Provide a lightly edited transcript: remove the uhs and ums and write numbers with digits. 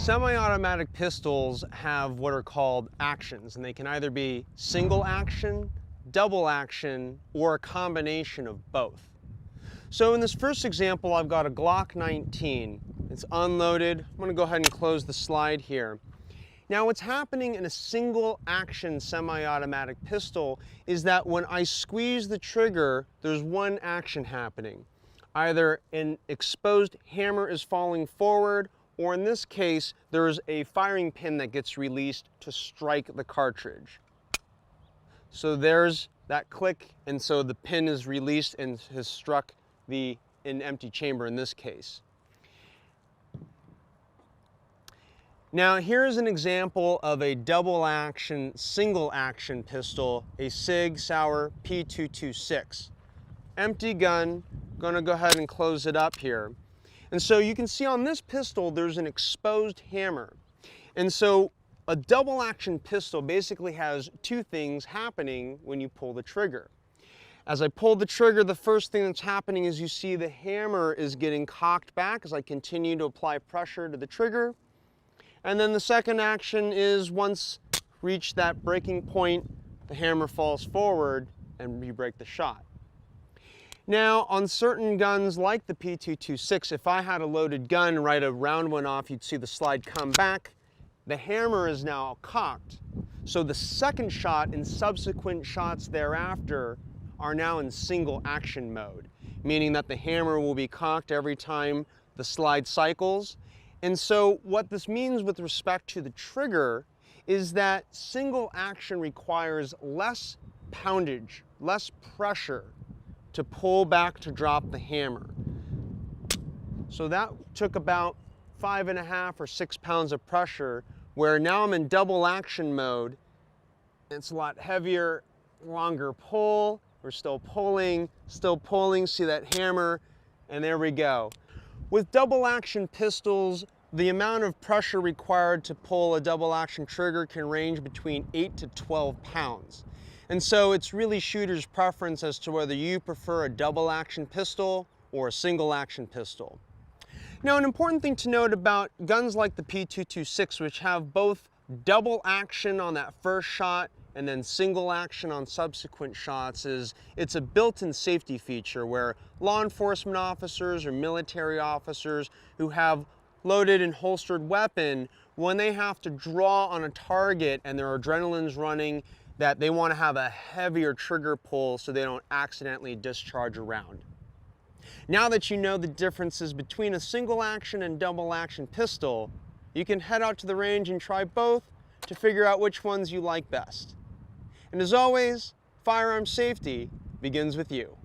Semi-automatic pistols have what are called actions, and they can either be single action, double action, or a combination of both. So in this first example, I've got a Glock 19. It's unloaded. I'm going to go ahead and close the slide here. Now what's happening in a single action semi-automatic pistol is that when I squeeze the trigger, there's one action happening. Either an exposed hammer is falling forward, or in this case, there's a firing pin that gets released to strike the cartridge. So there's that click, and so the pin is released and has struck an empty chamber in this case. Now here's an example of a double action, single action pistol, a Sig Sauer P226. Empty gun, gonna go ahead and close it up here. And so you can see on this pistol, there's an exposed hammer. And so a double action pistol basically has two things happening when you pull the trigger. As I pull the trigger, the first thing that's happening is you see the hammer is getting cocked back as I continue to apply pressure to the trigger. And then the second action is once reached that breaking point, the hammer falls forward and you break the shot. Now, on certain guns like the P226, if I had a loaded gun, right a round one off, you'd see the slide come back. The hammer is now cocked. So the second shot and subsequent shots thereafter are now in single action mode, meaning that the hammer will be cocked every time the slide cycles. And so what this means with respect to the trigger is that single action requires less poundage, less pressure to pull back to drop the hammer. So that took about 5.5 or 6 pounds of pressure, where now I'm in double action mode. It's a lot heavier, longer pull. We're still pulling, see that hammer, and there we go. With double action pistols, the amount of pressure required to pull a double action trigger can range between 8 to 12 pounds. And so it's really shooter's preference as to whether you prefer a double action pistol or a single action pistol. Now, an important thing to note about guns like the P226, which have both double action on that first shot and then single action on subsequent shots, is it's a built-in safety feature where law enforcement officers or military officers who have loaded and holstered weapon, when they have to draw on a target and their adrenaline's running, that they want to have a heavier trigger pull so they don't accidentally discharge a round. Now that you know the differences between a single action and double action pistol, you can head out to the range and try both to figure out which ones you like best. And as always, firearm safety begins with you.